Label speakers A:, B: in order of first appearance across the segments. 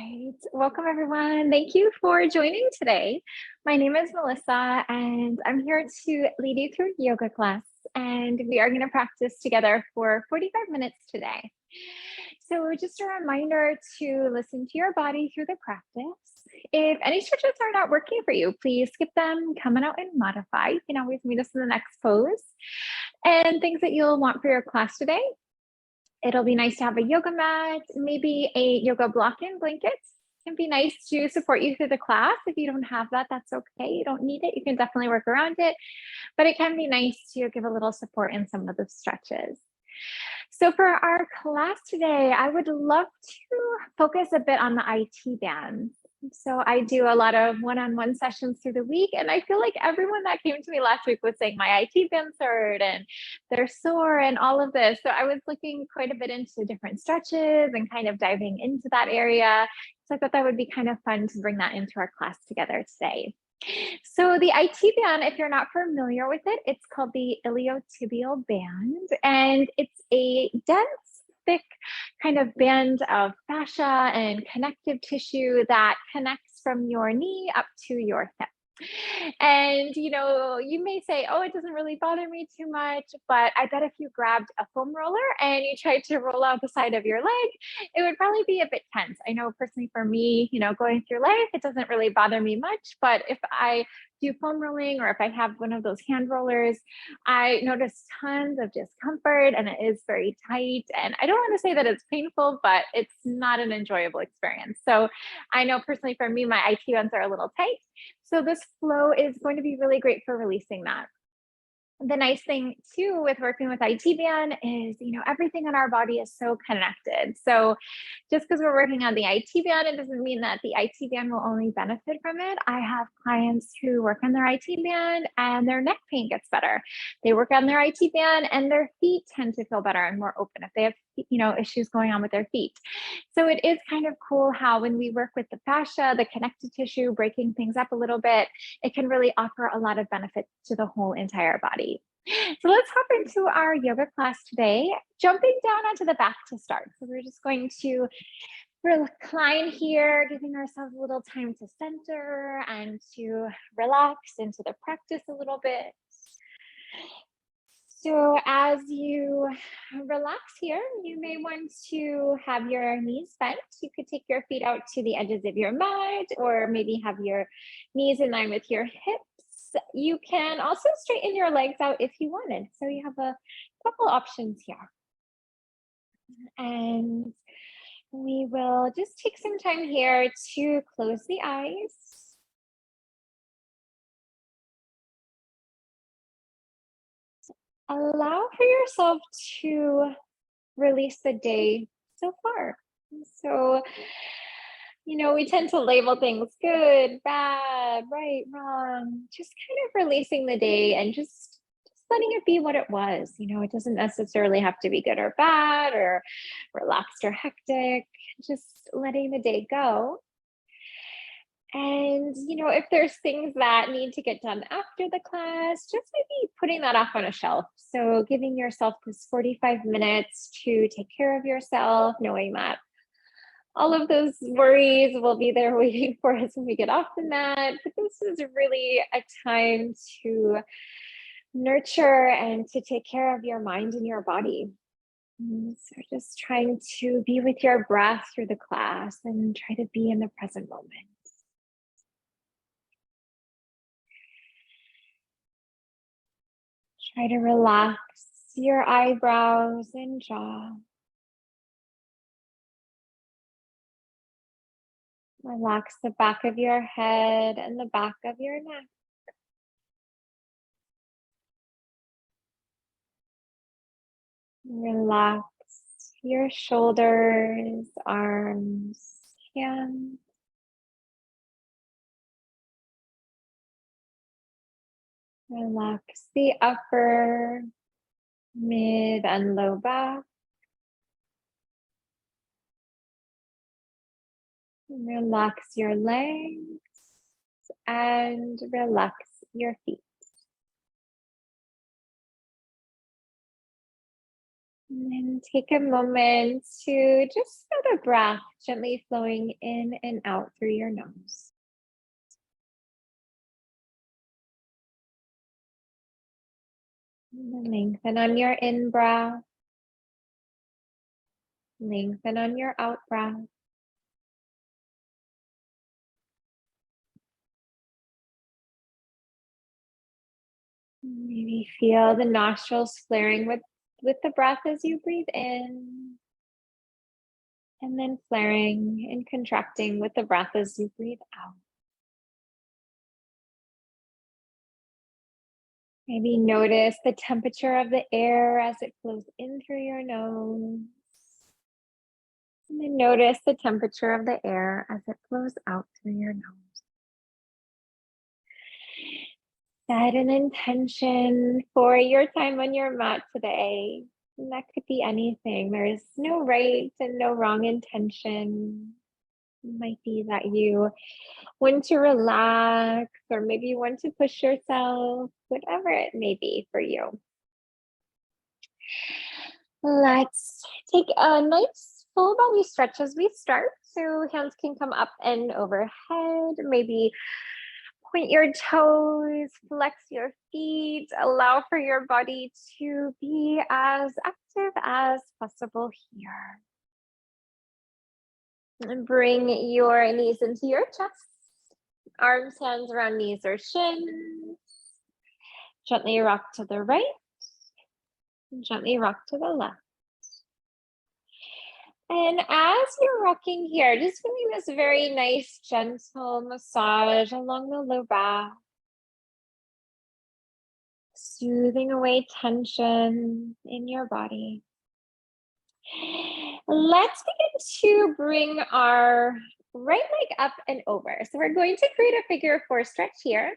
A: right. Welcome, everyone. Thank you for joining today. My name is Melissa, and I'm here to lead you through yoga class. And we are going to practice together for 45 minutes today. So just a reminder to listen to your body through the practice. If any stretches are not working for you, please skip them, come on out and modify. You can always meet us in the next pose. And things that you'll want for your class today. It'll be nice to have a yoga mat, maybe a yoga block-in blanket. It can be nice to support you through the class. If you don't have that, that's okay. You don't need it. You can definitely work around it, but it can be nice to give a little support in some of the stretches. So for our class today, I would love to focus a bit on the IT bands. So I do a lot of one-on-one sessions through the week, and I feel like everyone that came to me last week was saying my IT bands hurt and they're sore and all of this. So I was looking quite a bit into different stretches and kind of diving into that area. So I thought that would be kind of fun to bring that into our class together today. So the IT band, if you're not familiar with it, it's called the iliotibial band, and it's a dense, thick kind of band of fascia and connective tissue that connects from your knee up to your hip. And you may say, oh, it doesn't really bother me too much, but I bet if you grabbed a foam roller and you tried to roll out the side of your leg, it would probably be a bit tense. I know personally for me, going through life, it doesn't really bother me much, but if I do foam rolling or if I have one of those hand rollers, I notice tons of discomfort and it is very tight. And I don't want to say that it's painful, but it's not an enjoyable experience. So I know personally for me, my IT bands are a little tight. So this flow is going to be really great for releasing that. The nice thing too with working with IT band is, everything in our body is so connected. So just because we're working on the IT band, it doesn't mean that the IT band will only benefit from it. I have clients who work on their IT band and their neck pain gets better. They work on their IT band and their feet tend to feel better and more open if they have, issues going on with their feet. So it is kind of cool how when we work with the fascia, the connective tissue, breaking things up a little bit, it can really offer a lot of benefits to the whole entire body. So let's hop into our yoga class today, jumping down onto the back to start. So we're just going to recline here, giving ourselves a little time to center and to relax into the practice a little bit. So as you relax here, you may want to have your knees bent. You could take your feet out to the edges of your mat, or maybe have your knees in line with your hips. You can also straighten your legs out if you wanted. So you have a couple options here. And we will just take some time here to close the eyes. Allow for yourself to release the day so far. So, we tend to label things good, bad, right, wrong, just kind of releasing the day and just letting it be what it was. It doesn't necessarily have to be good or bad or relaxed or hectic, just letting the day go. And, if there's things that need to get done after the class, just maybe putting that off on a shelf. So giving yourself this 45 minutes to take care of yourself, knowing that all of those worries will be there waiting for us when we get off the mat. But this is really a time to nurture and to take care of your mind and your body. So just trying to be with your breath through the class and try to be in the present moment. Try to relax your eyebrows and jaw. Relax the back of your head and the back of your neck. Relax your shoulders, arms, hands. Relax the upper, mid, and low back. Relax your legs and relax your feet. And then take a moment to just feel the breath gently flowing in and out through your nose. And then lengthen on your in breath, lengthen on your out breath. Maybe feel the nostrils flaring with the breath as you breathe in, and then flaring and contracting with the breath as you breathe out. Maybe notice the temperature of the air as it flows in through your nose. And then notice the temperature of the air as it flows out through your nose. Set an intention for your time on your mat today. And that could be anything. There's no right and no wrong intention. It might be that you want to relax, or maybe you want to push yourself, whatever it may be for you. Let's take a nice full body stretch as we start. So hands can come up and overhead. Maybe point your toes, flex your feet, allow for your body to be as active as possible here. And bring your knees into your chest, arms, hands around knees or shins. Gently rock to the right, gently rock to the left. And as you're rocking here, just feeling this very nice, gentle massage along the low back, soothing away tension in your body. Let's begin to bring our right leg up and over. So we're going to create a figure 4 stretch here.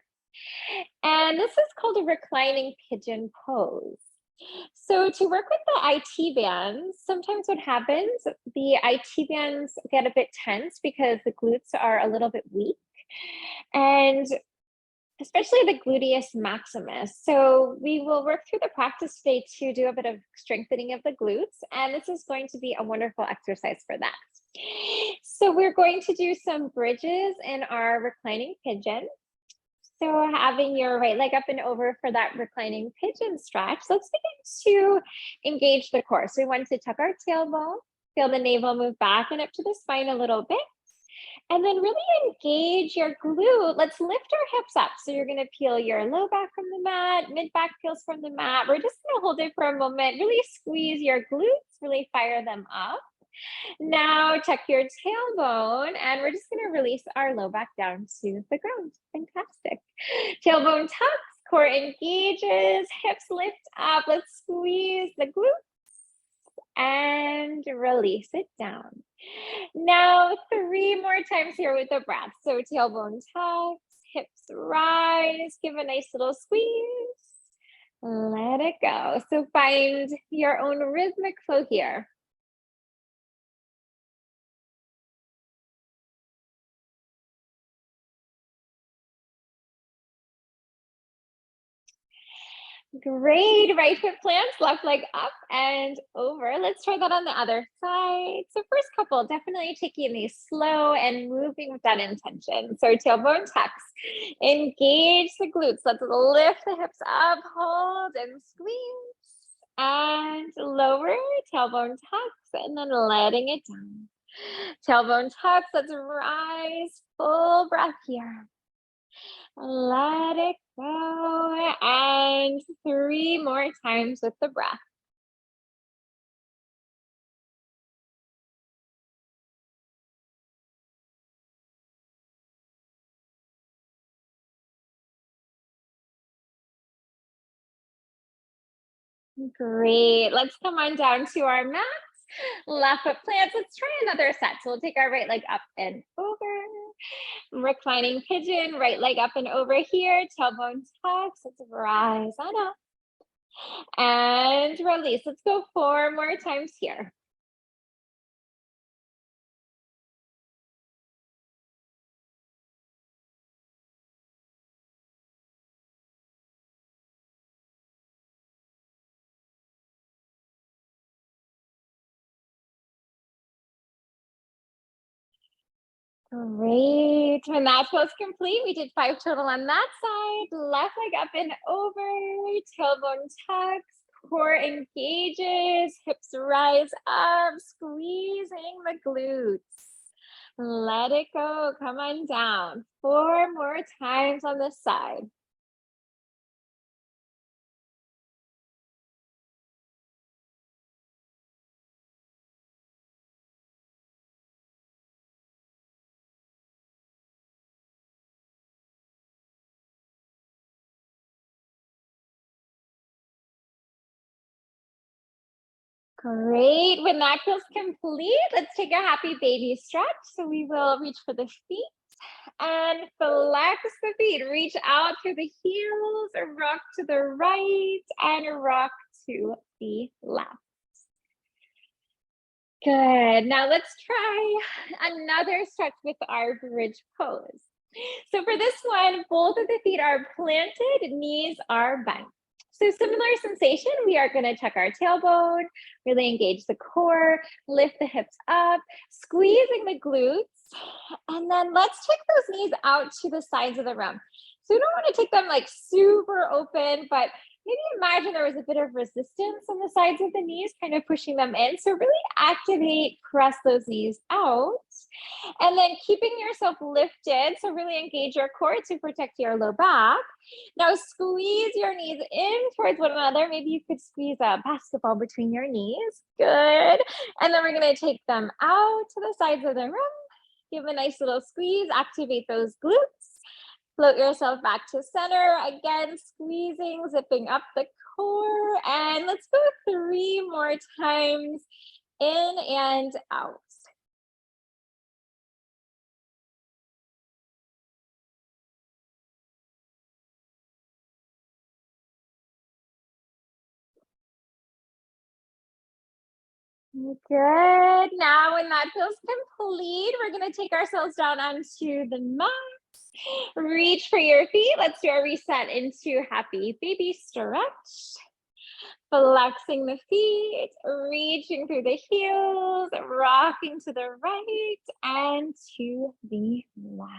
A: And this is called a reclining pigeon pose. So to work with the IT bands, sometimes what happens, the IT bands get a bit tense because the glutes are a little bit weak, and especially the gluteus maximus. So we will work through the practice today to do a bit of strengthening of the glutes, and this is going to be a wonderful exercise for that. So we're going to do some bridges in our reclining pigeon. So having your right leg up and over for that reclining pigeon stretch, let's begin to engage the core. So we want to tuck our tailbone, feel the navel move back and up to the spine a little bit, and then really engage your glute. Let's lift our hips up. So you're going to peel your low back from the mat, mid back peels from the mat. We're just going to hold it for a moment, really squeeze your glutes, really fire them up. Now tuck your tailbone, and we're just going to release our low back down to the ground. Fantastic. Tailbone tucks, core engages, hips lift up. Let's squeeze the glutes and release it down. Now 3 more times here with the breath. So tailbone tucks, hips rise, give a nice little squeeze. Let it go. So find your own rhythmic flow here. Great. Right foot plants, left leg up and over. Let's try that on the other side. So first couple, definitely taking these slow and moving with that intention. So tailbone tucks, engage the glutes. Let's lift the hips up, hold and squeeze and lower, tailbone tucks, and then letting it down. Tailbone tucks, let's rise, full breath here. Let it go. And 3 more times with the breath. Great. Let's come on down to our mats. Left foot plants. Let's try another set. So we'll take our right leg up and over. Reclining pigeon, right leg up and over here. Tailbone tucks. Let's rise on up. And release. Let's go 4 more times here. Great. When that feels complete, we did 5 total on that side. Left leg up and over, tailbone tucks, core engages, hips rise up, squeezing the glutes. Let it go. Come on down. 4 more times on this side. Great. When that feels complete, let's take a happy baby stretch. So we will reach for the feet and flex the feet. Reach out through the heels, rock to the right and rock to the left. Good. Now let's try another stretch with our bridge pose. So for this one, both of the feet are planted, knees are bent. So similar sensation, we are going to check our tailbone, really engage the core, lift the hips up, squeezing the glutes, and then let's take those knees out to the sides of the room. So we don't want to take them like super open, but maybe imagine there was a bit of resistance on the sides of the knees, kind of pushing them in. So really activate, press those knees out. And then keeping yourself lifted, so really engage your core to protect your low back. Now squeeze your knees in towards one another. Maybe you could squeeze a basketball between your knees. Good. And then we're going to take them out to the sides of the room. Give a nice little squeeze, activate those glutes. Float yourself back to center. Again, squeezing, zipping up the core. And let's go 3 more times in and out. Good. Now, when that feels complete, we're going to take ourselves down onto the mat. Reach for your feet. Let's do a reset into happy baby stretch. Flexing the feet, reaching through the heels, rocking to the right and to the left.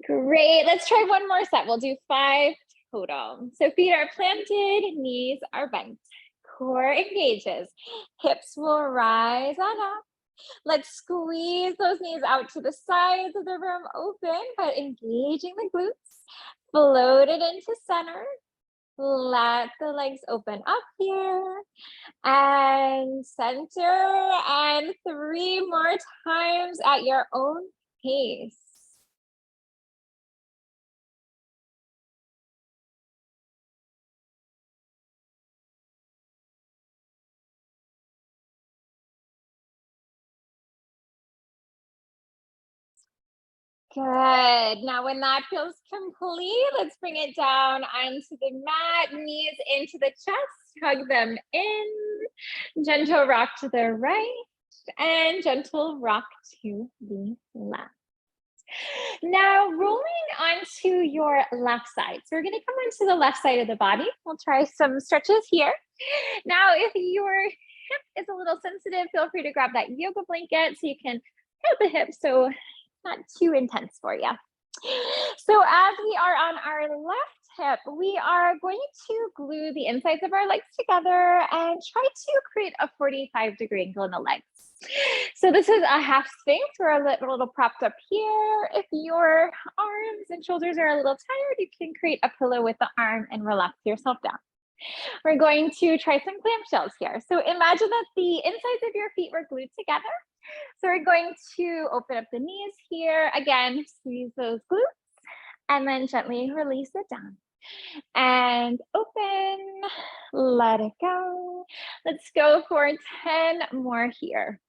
A: Great. Let's try one more set. We'll do 5 total. So feet are planted, knees are bent. Core engages. Hips will rise on up. Let's squeeze those knees out to the sides of the room open, but engaging the glutes. Float it into center. Let the legs open up here. And center. And 3 more times at your own pace. Good. Now, when that feels complete, let's bring it down onto the mat, knees into the chest, hug them in, gentle rock to the right, and gentle rock to the left. Now, rolling onto your left side. So we're going to come onto the left side of the body. We'll try some stretches here. Now, if your hip is a little sensitive, feel free to grab that yoga blanket so you can help the hip so not too intense for you. So as we are on our left hip, we are going to glue the insides of our legs together and try to create a 45-degree angle in the legs. So this is a half sphinx. We're a little propped up here. If your arms and shoulders are a little tired, you can create a pillow with the arm and relax yourself down. We're going to try some clamshells here. So imagine that the insides of your feet were glued together. So we're going to open up the knees here. Again, squeeze those glutes and then gently release it down. And open, let it go. Let's go for 10 more here.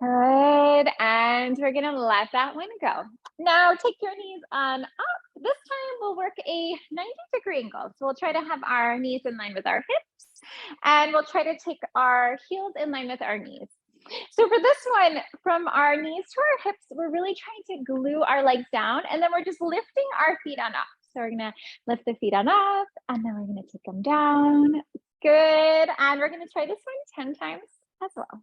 A: Good. And we're going to let that one go. Now take your knees on up. This time we'll work a 90-degree angle. So we'll try to have our knees in line with our hips, and we'll try to take our heels in line with our knees. So for this one, from our knees to our hips, we're really trying to glue our legs down, and then we're just lifting our feet on up. So we're gonna lift the feet on up, and then we're gonna take them down. Good, and we're gonna try this one 10 times as well.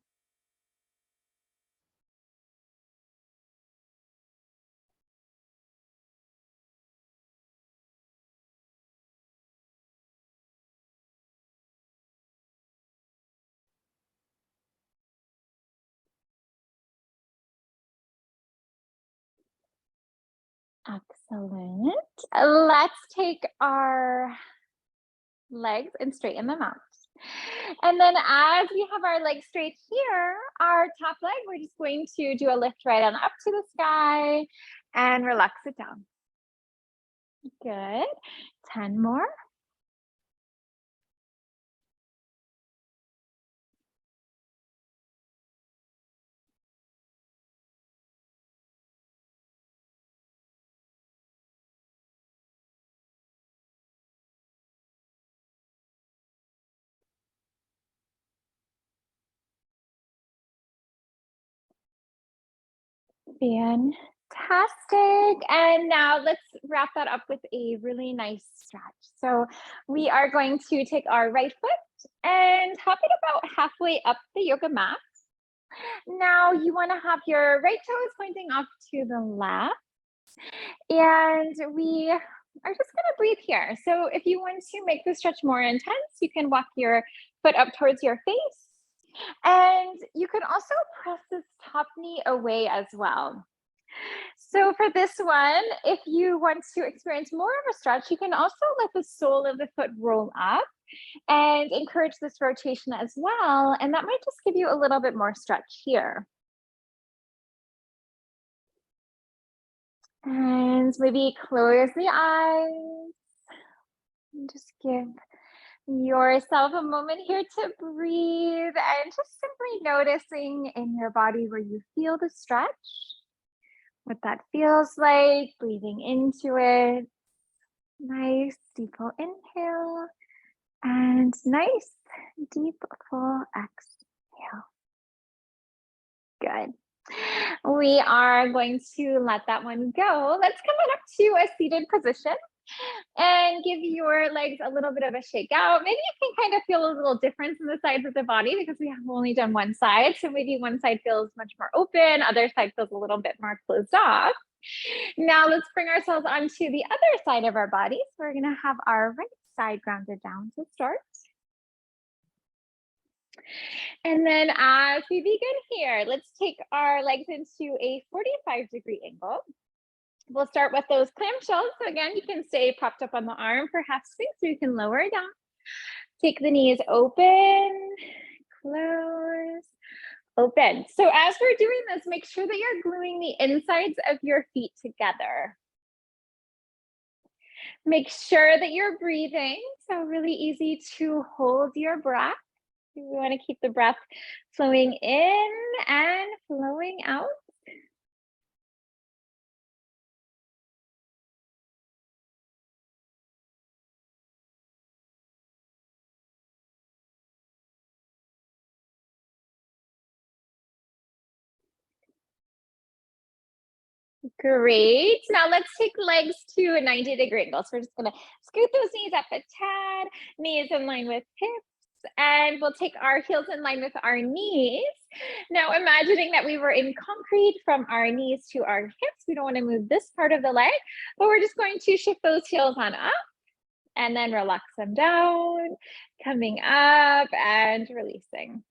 A: Excellent. Let's take our legs and straighten them out. And then as we have our legs straight here, our top leg, we're just going to do a lift right on up to the sky and relax it down. Good. 10 more. Fantastic. And now let's wrap that up with a really nice stretch. So we are going to take our right foot and hop it about halfway up the yoga mat. Now you want to have your right toes pointing off to the left. And we are just going to breathe here. So if you want to make the stretch more intense, you can walk your foot up towards your face. And you can also press this top knee away as well. So for this one, if you want to experience more of a stretch, you can also let the sole of the foot roll up and encourage this rotation as well. And that might just give you a little bit more stretch here. And maybe close the eyes and just give yourself a moment here to breathe and just simply noticing in your body where you feel the stretch, what that feels like, breathing into it. Nice, deep full inhale and nice, deep full exhale. Good. We are going to let that one go. Let's come on up to a seated position and give your legs a little bit of a shake out. Maybe you can kind of feel a little difference in the sides of the body because we have only done one side. So maybe one side feels much more open, other side feels a little bit more closed off. Now let's bring ourselves onto the other side of our body. So we're gonna have our right side grounded down to start. And then as we begin here, let's take our legs into a 45-degree angle. We'll start with those clamshells. So again, you can stay propped up on the arm for half swing so you can lower it down. Take the knees open, close, open. So as we're doing this, make sure that you're gluing the insides of your feet together. Make sure that you're breathing. So really easy to hold your breath. We want to keep the breath flowing in and flowing out. Great. Now let's take legs to a 90-degree angle. So we're just going to scoot those knees up a tad, knees in line with hips, and we'll take our heels in line with our knees. Now imagining that we were in concrete from our knees to our hips. We don't want to move this part of the leg, but we're just going to shift those heels on up and then relax them down, coming up and releasing.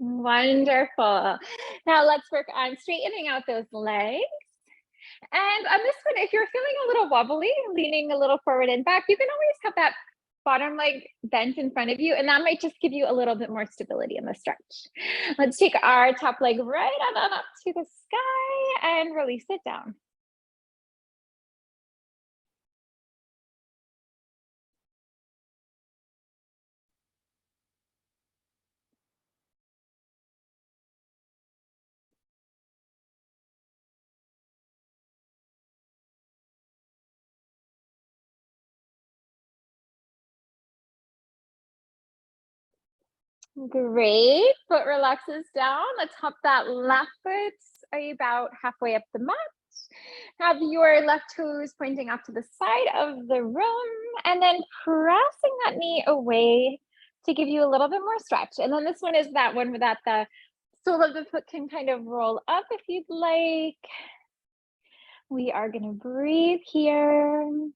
A: Wonderful. Now let's work on straightening out those legs. And on this one, if you're feeling a little wobbly, leaning a little forward and back, you can always have that bottom leg bent in front of you, and that might just give you a little bit more stability in the stretch. Let's take our top leg right on up to the sky and release it down. Great. Foot relaxes down. Let's hop that left foot about halfway up the mat. Have your left toes pointing off to the side of the room, and then pressing that knee away to give you a little bit more stretch. And then this one is that one that the sole of the foot can kind of roll up if you'd like. We are going to breathe here.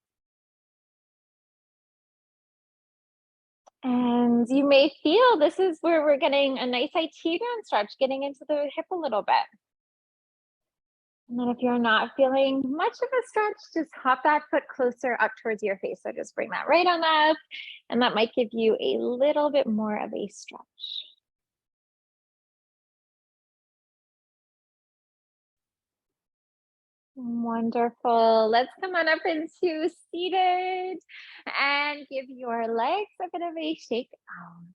A: And you may feel this is where we're getting a nice IT band stretch, getting into the hip a little bit. And then if you're not feeling much of a stretch, just hop that foot closer up towards your face. So just bring that right on up, and that might give you a little bit more of a stretch. Wonderful. Let's come on up into seated and give your legs a bit of a shake out.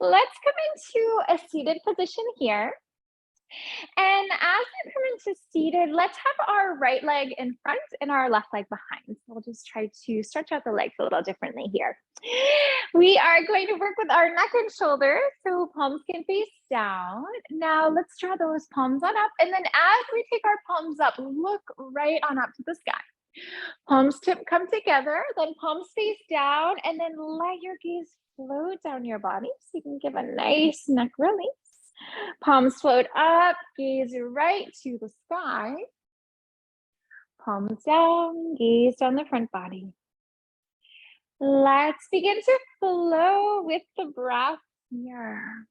A: Let's come into a seated position here. And as we come into seated, let's have our right leg in front and our left leg behind. So we'll just try to stretch out the legs a little differently here. We are going to work with our neck and shoulders, so palms can face down. Now let's draw those palms on up. And then as we take our palms up, look right on up to the sky. Palms come together, then palms face down, and then let your gaze float down your body so you can give a nice neck release. Palms float up, gaze right to the sky. Palms down, gaze down the front body. Let's begin to flow with the breath here.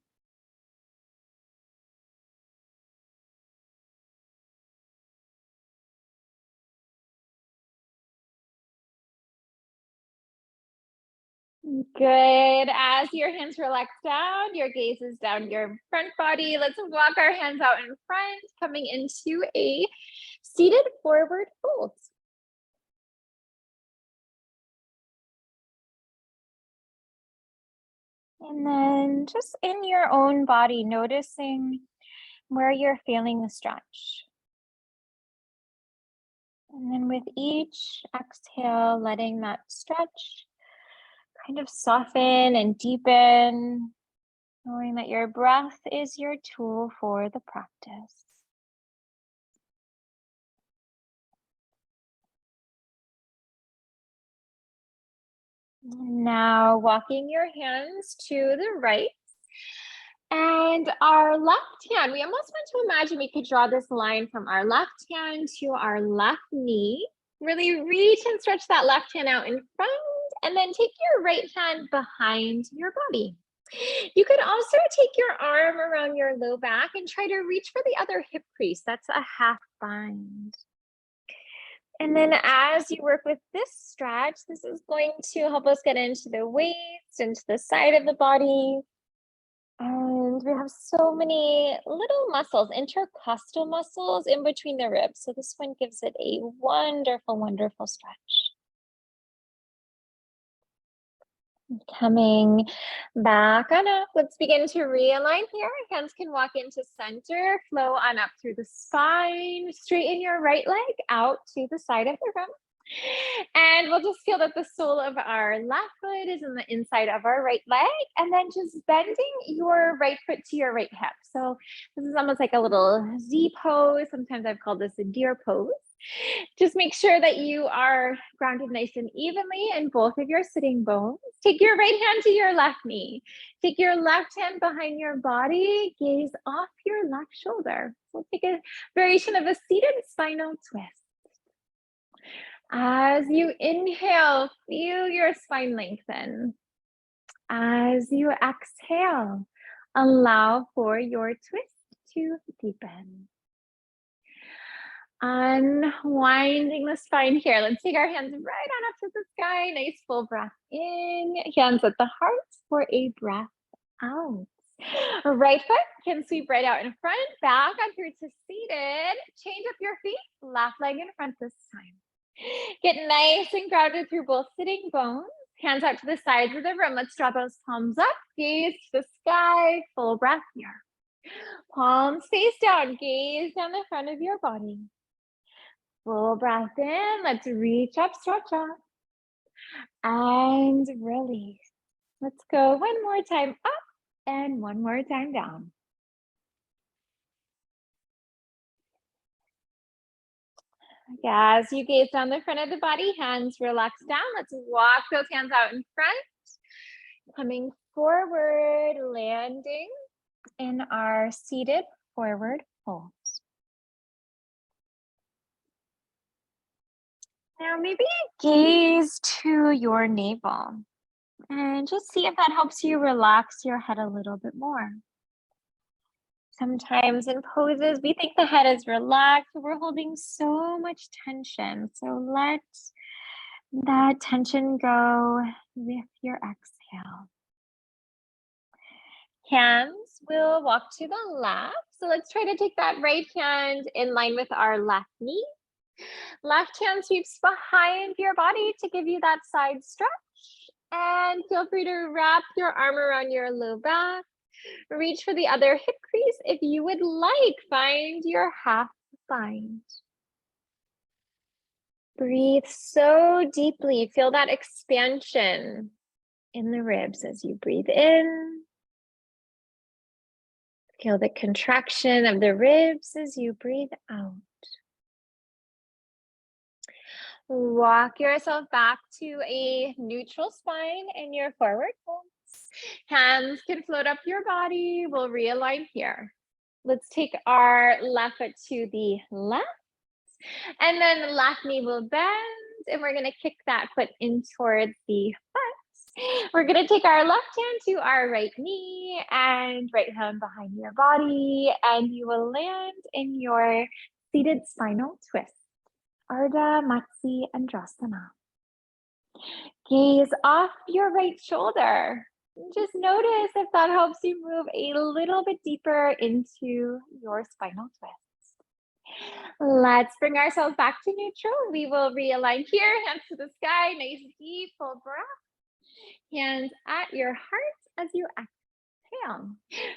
A: Good. As your hands relax down, your gaze is down your front body. Let's walk our hands out in front, coming into a seated forward fold. And then just in your own body, noticing where you're feeling the stretch. And then with each exhale, letting that stretch kind of soften and deepen, knowing that your breath is your tool for the practice. Now walking your hands to the right. And our left hand, we almost want to imagine we could draw this line from our left hand to our left knee. Really reach and stretch that left hand out in front, and then take your right hand behind your body. You could also take your arm around your low back and try to reach for the other hip crease. That's a half bind. And then as you work with this stretch, this is going to help us get into the waist, into the side of the body. And we have so many little muscles, intercostal muscles in between the ribs. So this one gives it a wonderful, wonderful stretch. Coming back on up. Let's begin to realign here. Hands can walk into center, flow on up through the spine, straighten your right leg out to the side of the room. And we'll just feel that the sole of our left foot is in the inside of our right leg, and then just bending your right foot to your right hip. So this is almost like a little Z pose. Sometimes I've called this a deer pose. Just make sure that you are grounded nice and evenly in both of your sitting bones. Take your right hand to your left knee. Take your left hand behind your body. Gaze off your left shoulder. So take a variation of a seated spinal twist. As you inhale, feel your spine lengthen. As you exhale, allow for your twist to deepen. Unwinding the spine here. Let's take our hands right on up to the sky. Nice full breath in. Hands at the heart for a breath out. Right foot can sweep right out in front. Back up here to seated. Change up your feet. Left leg in front this time. Get nice and grounded through both sitting bones. Hands out to the sides of the room. Let's draw those palms up. Gaze to the sky. Full breath here. Palms face down. Gaze down the front of your body. Full breath in. Let's reach up, stretch up. And release. Let's go one more time up and one more time down. As you gaze down the front of the body, hands relax down. Let's walk those hands out in front. Coming forward, landing in our seated forward fold. Now maybe gaze to your navel and just see if that helps you relax your head a little bit more. Sometimes in poses, we think the head is relaxed, but we're holding so much tension. So let that tension go with your exhale. Hands will walk to the left. So let's try to take that right hand in line with our left knee. Left hand sweeps behind your body to give you that side stretch. And feel free to wrap your arm around your low back. Reach for the other hip crease if you would like. Find your half bind. Breathe so deeply. Feel that expansion in the ribs as you breathe in. Feel the contraction of the ribs as you breathe out. Walk yourself back to a neutral spine in your forward fold. Hands can float up your body. We'll realign here. Let's take our left foot to the left. And then the left knee will bend. And we're going to kick that foot in towards the foot. We're going to take our left hand to our right knee and right hand behind your body. And you will land in your seated spinal twist. Ardha Matsya Andrasana. Gaze off your right shoulder. Just notice if that helps you move a little bit deeper into your spinal twist. Let's bring ourselves back to neutral. We will realign here, hands to the sky, nice deep full breath. Hands at your heart as you exhale.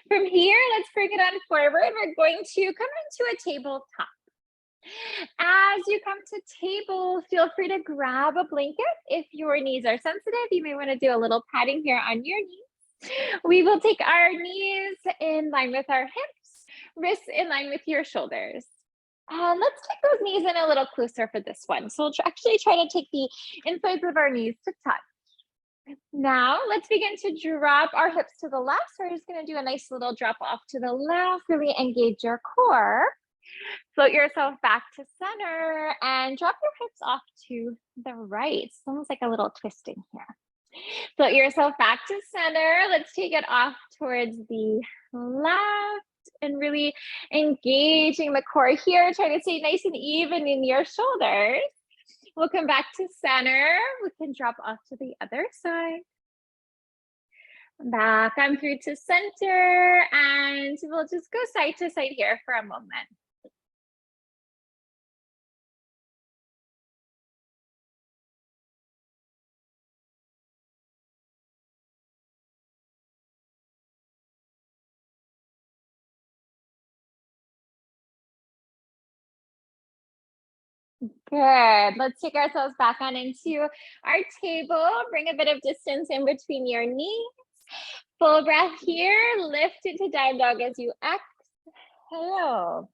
A: From here, let's bring it on forward. We're going to come into a tabletop. As you come to table, feel free to grab a blanket. If your knees are sensitive, you may want to do a little padding here on your knees. We will take our knees in line with our hips, wrists in line with your shoulders. Let's take those knees in a little closer for this one. So we'll actually try to take the insides of our knees to touch. Now let's begin to drop our hips to the left. So we're just going to do a nice little drop off to the left, really engage your core. Float yourself back to center and drop your hips off to the right. It's almost like a little twisting here. Float yourself back to center. Let's take it off towards the left and really engaging the core here. Try to stay nice and even in your shoulders. We'll come back to center. We can drop off to the other side. Back on through to center, and we'll just go side to side here for a moment. Good. Let's take ourselves back on into our table. Bring a bit of distance in between your knees. Full breath here. Lift into down dog as you exhale.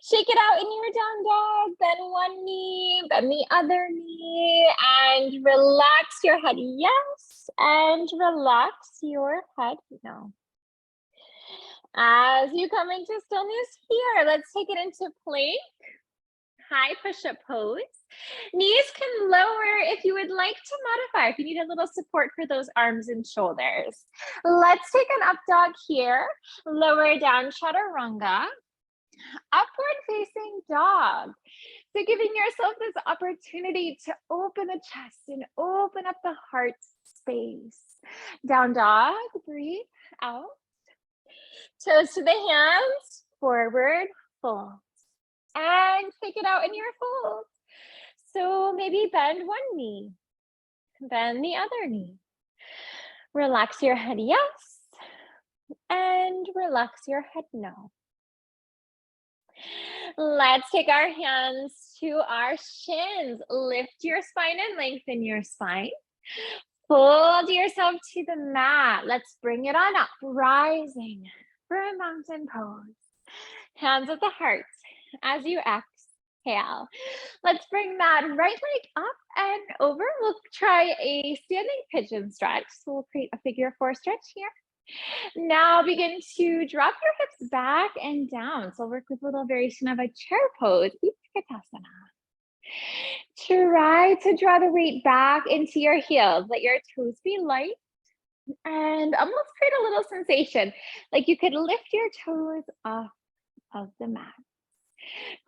A: Shake it out in your down dog. Bend one knee, bend the other knee, and relax your head. Yes. And relax your head. No. As you come into stillness here, let's take it into plank. High push-up pose. Knees can lower if you would like to modify, if you need a little support for those arms and shoulders. Let's take an up dog here. Lower down chaturanga. Upward facing dog. So giving yourself this opportunity to open the chest and open up the heart space. Down dog, breathe out. Toes to the hands, forward, fold. And take it out in your fold. So maybe bend one knee, bend the other knee. Relax your head, yes, and relax your head, no. Let's take our hands to our shins. Lift your spine and lengthen your spine. Fold yourself to the mat. Let's bring it on up, rising for a mountain pose. Hands at the heart as you exhale. Let's bring that right leg up and over. We'll try a standing pigeon stretch. So we'll create a figure 4 stretch here. Now begin to drop your hips back and down. So work with a little variation of a chair pose, Utkatasana. Try to draw the weight back into your heels. Let your toes be light and almost create a little sensation like you could lift your toes off of the mat.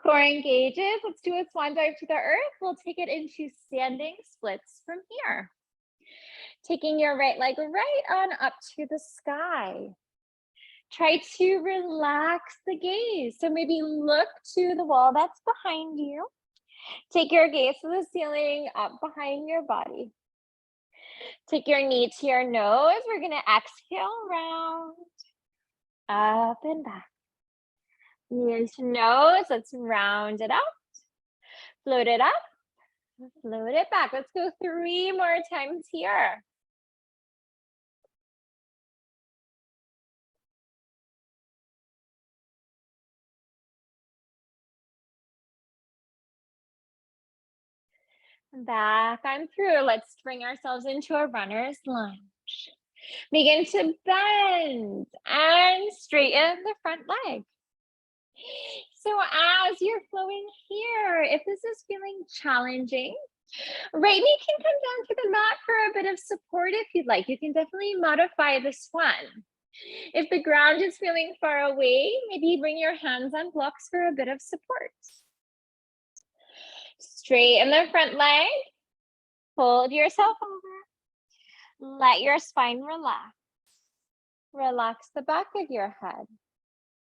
A: Core engages. Let's do a swan dive to the earth. We'll take it into standing splits from here. Taking your right leg right on up to the sky. Try to relax the gaze. So maybe look to the wall that's behind you. Take your gaze to the ceiling, up behind your body. Take your knee to your nose. We're going to exhale, round, up and back. Knee to nose. Let's round it out. Float it up. Float it back. Let's go 3 more times here. Back on through. Let's bring ourselves into a runner's lunge. Begin to bend and straighten the front leg. So as you're flowing here, if this is feeling challenging, right knee can come down to the mat for a bit of support if you'd like. You can definitely modify this one. If the ground is feeling far away, maybe bring your hands on blocks for a bit of support. Straighten the front leg. Fold yourself over. Let your spine relax. Relax the back of your head.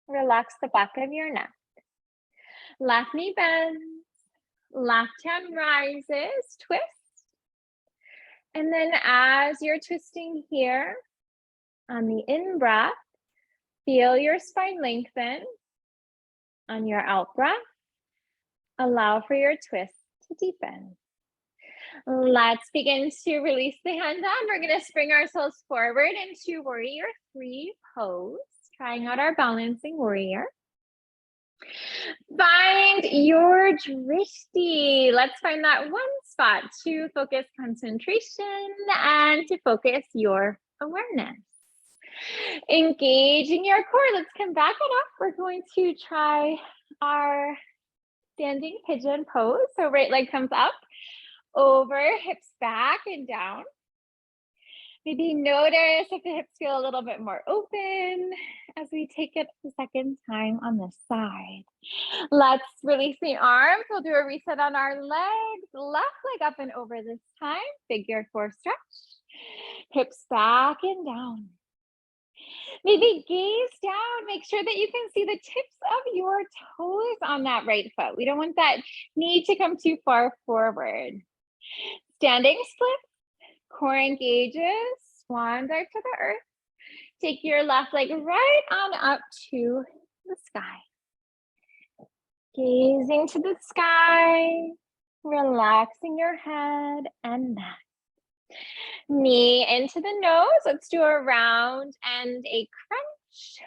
A: Relax the back of your neck. Left knee bends. Left hand rises. Twist. And then as you're twisting here, on the in-breath, feel your spine lengthen. On your out-breath, allow for your twist to deepen. Let's begin to release the hand down. We're going to spring ourselves forward into Warrior 3 pose, trying out our balancing warrior. Find your drishti. Let's find that one spot to focus concentration and to focus your awareness. Engaging your core. Let's come back it up. We're going to try our standing pigeon pose. So right leg comes up, over, hips back and down. Maybe notice if the hips feel a little bit more open as we take it the second time on this side. Let's release the arms. We'll do a reset on our legs. Left leg up and over this time. Figure 4 stretch. Hips back and down. Maybe gaze down. Make sure that you can see the tips of your toes on that right foot. We don't want that knee to come too far forward. Standing split. Core engages, swan dive to the earth. Take your left leg right on up to the sky. Gazing to the sky, relaxing your head and neck. Knee into the nose. Let's do a round and a crunch.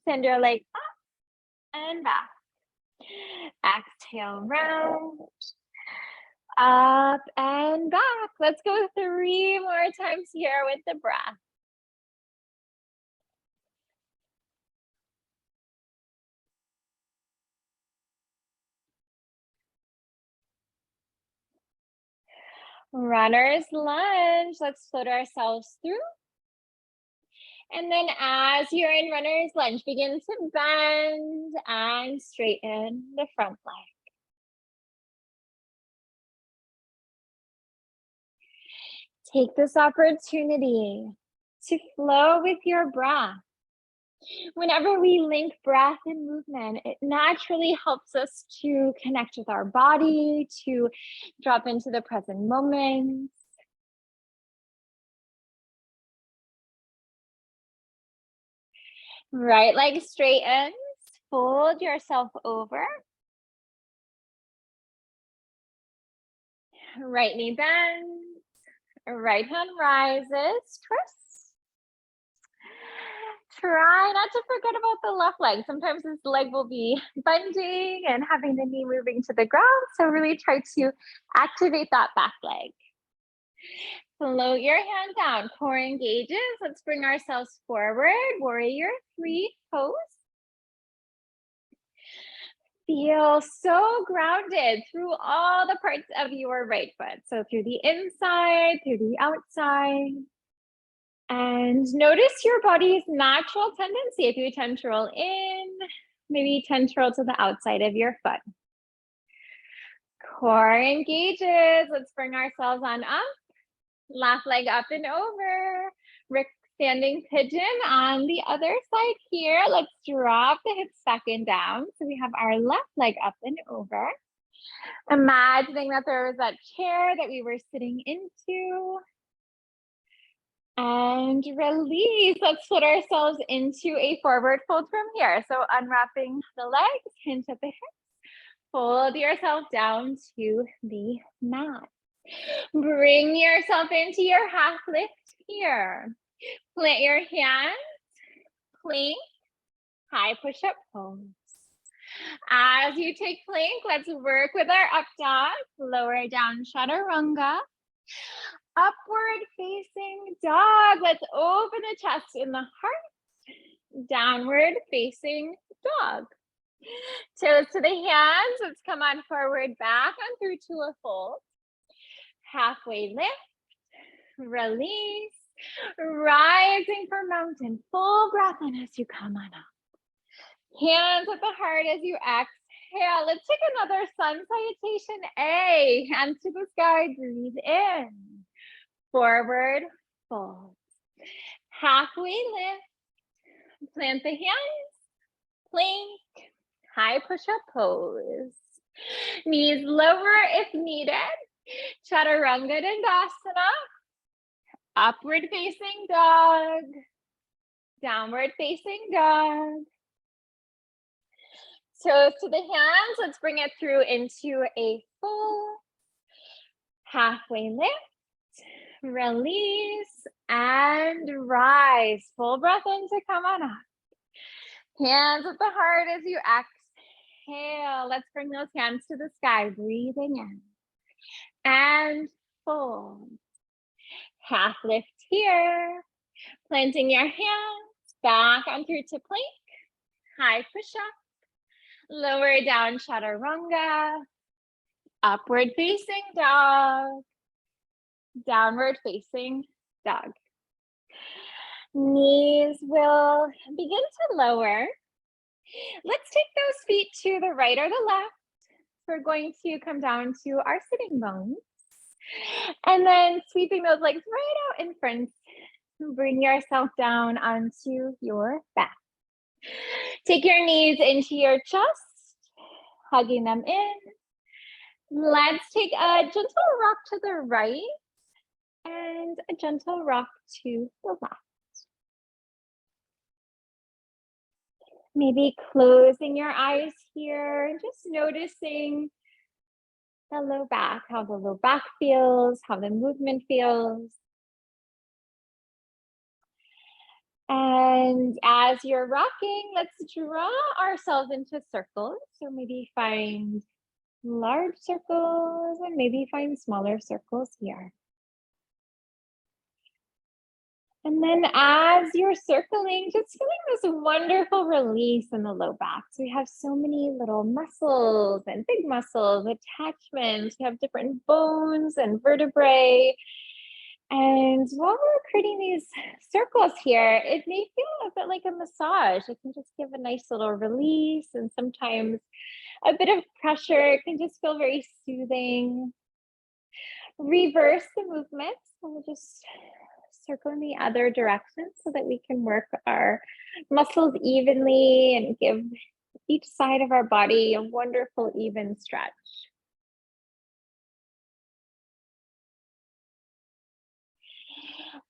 A: Send your leg up and back. Exhale, round. Up and back. Let's go 3 more times here with the breath. Runner's lunge. Let's float ourselves through. And then as you're in runner's lunge, begin to bend and straighten the front leg. Take this opportunity to flow with your breath. Whenever we link breath and movement, it naturally helps us to connect with our body, to drop into the present moment. Right leg straightens, fold yourself over. Right knee bends, right hand rises, twist. Try not to forget about the left leg. Sometimes this leg will be bending and having the knee moving to the ground. So really try to activate that back leg. Float your hand down, core engages. Let's bring ourselves forward. Warrior 3 pose. Feel so grounded through all the parts of your right foot. So through the inside, through the outside. And notice your body's natural tendency. If you tend to roll in, maybe tend to roll to the outside of your foot. Core engages. Let's bring ourselves on up. Left leg up and over. Standing pigeon on the other side here. Let's drop the hips back and down. So we have our left leg up and over. Imagining that there was that chair that we were sitting into. And release. Let's put ourselves into a forward fold from here. So unwrapping the legs, hinge at the hips. Fold yourself down to the mat. Bring yourself into your half lift here. Plant your hands, plank, high push-up pose. As you take plank, let's work with our up dog, lower down chaturanga. Upward facing dog. Let's open the chest in the heart. Downward facing dog. Toes to the hands. Let's come on forward, back on through to a fold. Halfway lift, release, rising for mountain. Full breath in as you come on up. Hands at the heart as you exhale. Let's take another sun salutation. A, hands to the sky, breathe in. Forward fold. Halfway lift. Plant the hands. Plank. High push-up pose. Knees lower if needed. Chaturanga Dandasana. Upward facing dog. Downward facing dog. Toes to the hands. Let's bring it through into a full halfway lift. Release and rise. Full breath in to come on up. Hands at the heart as you exhale. Let's bring those hands to the sky. Breathing in. And fold. Half lift here. Planting your hands. Back on through to plank. High push-up. Lower down chaturanga. Upward facing dog. Downward facing dog. Knees will begin to lower. Let's take those feet to the right or the left. We're going to come down to our sitting bones. And then sweeping those legs right out in front. Bring yourself down onto your back. Take your knees into your chest, hugging them in. Let's take a gentle rock to the right and a gentle rock to the left. Maybe closing your eyes here, just noticing the low back, how the low back feels, how the movement feels. And as you're rocking, let's draw ourselves into circles. So maybe find large circles and maybe find smaller circles here. And then as you're circling, just feeling this wonderful release in the low back. So we have so many little muscles and big muscles, attachments. We have different bones and vertebrae. And while we're creating these circles here, it may feel a bit like a massage. It can just give a nice little release, and sometimes a bit of pressure. It can just feel very soothing. Reverse the movement. So we'll just circle in the other direction so that we can work our muscles evenly and give each side of our body a wonderful even stretch.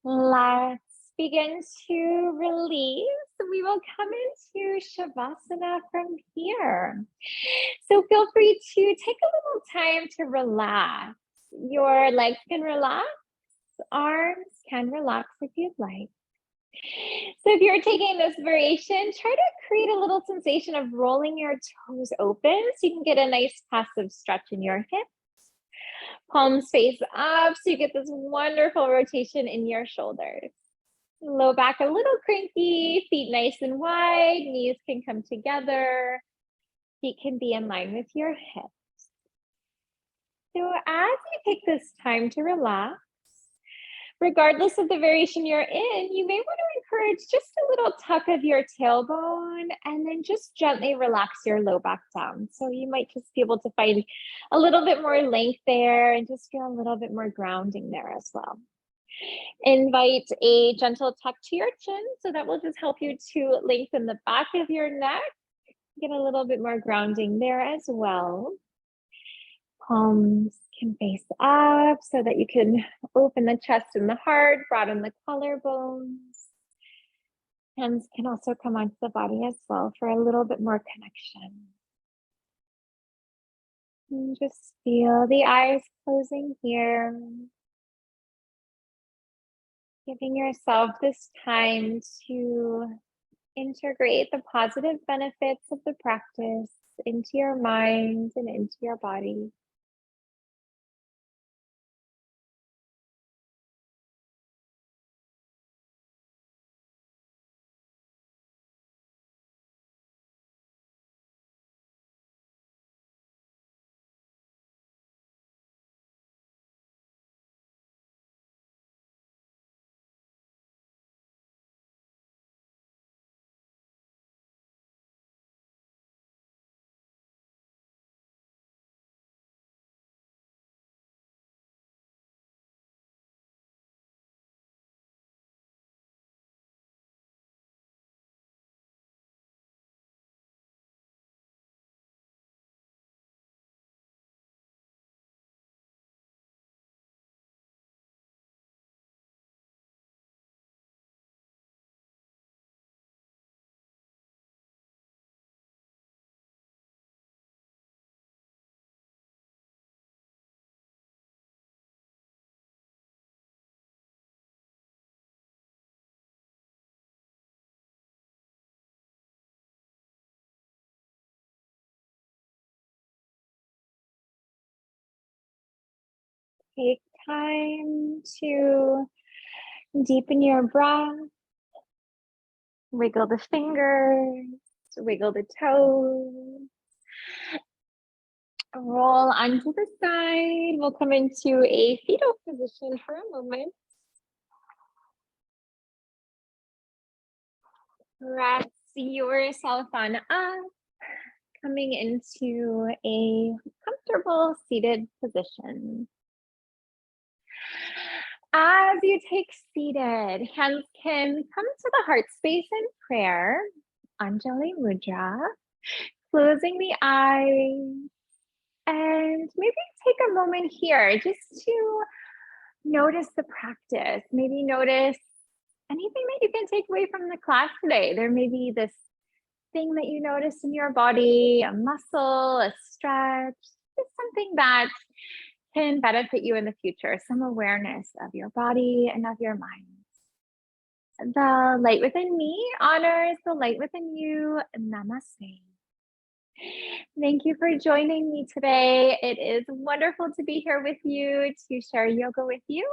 A: Let's begin to release. We will come into Shavasana from here. So feel free to take a little time to relax. Your legs can relax, arms can relax if you'd like. So if you're taking this variation, try to create a little sensation of rolling your toes open so you can get a nice passive stretch in your hips. Palms face up so you get this wonderful rotation in your shoulders. Low back a little cranky, feet nice and wide, knees can come together, feet can be in line with your hips. So as you take this time to relax, regardless of the variation you're in, you may want to encourage just a little tuck of your tailbone and then just gently relax your low back down. So you might just be able to find a little bit more length there and just feel a little bit more grounding there as well. Invite a gentle tuck to your chin, so that will just help you to lengthen the back of your neck, get a little bit more grounding there as well. Palms can face up so that you can open the chest and the heart, broaden the collarbones. Hands can also come onto the body as well for a little bit more connection. And just feel the eyes closing here. Giving yourself this time to integrate the positive benefits of the practice into your mind and into your body. Take time to deepen your breath. Wiggle the fingers, wiggle the toes. Roll onto the side. We'll come into a fetal position for a moment. Rest yourself on up, coming into a comfortable seated position. As you take seated, hands can come to the heart space in prayer, Anjali Mudra, closing the eyes, and maybe take a moment here just to notice the practice. Maybe notice anything that you can take away from the class today. There may be this thing that you notice in your body, a muscle, a stretch, just something that can benefit you in the future, some awareness of your body and of your mind. The light within me honors the light within you. Namaste. Thank you for joining me today. It is wonderful to be here with you to share yoga with you.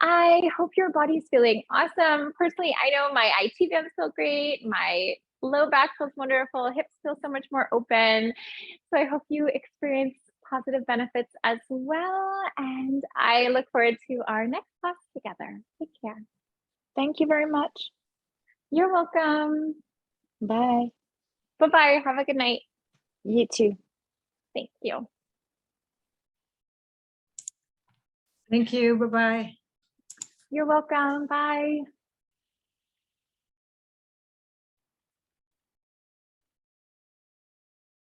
A: I hope your body's feeling awesome. Personally, I know my IT bands feel great. My low back feels wonderful. Hips feel so much more open. So I hope you experience positive benefits as well. And I look forward to our next class together. Take care.
B: Thank you very much.
A: You're welcome.
B: Bye.
A: Bye-bye. Have a good night.
B: You too.
A: Thank you.
C: Thank you. Bye-bye.
A: You're welcome. Bye.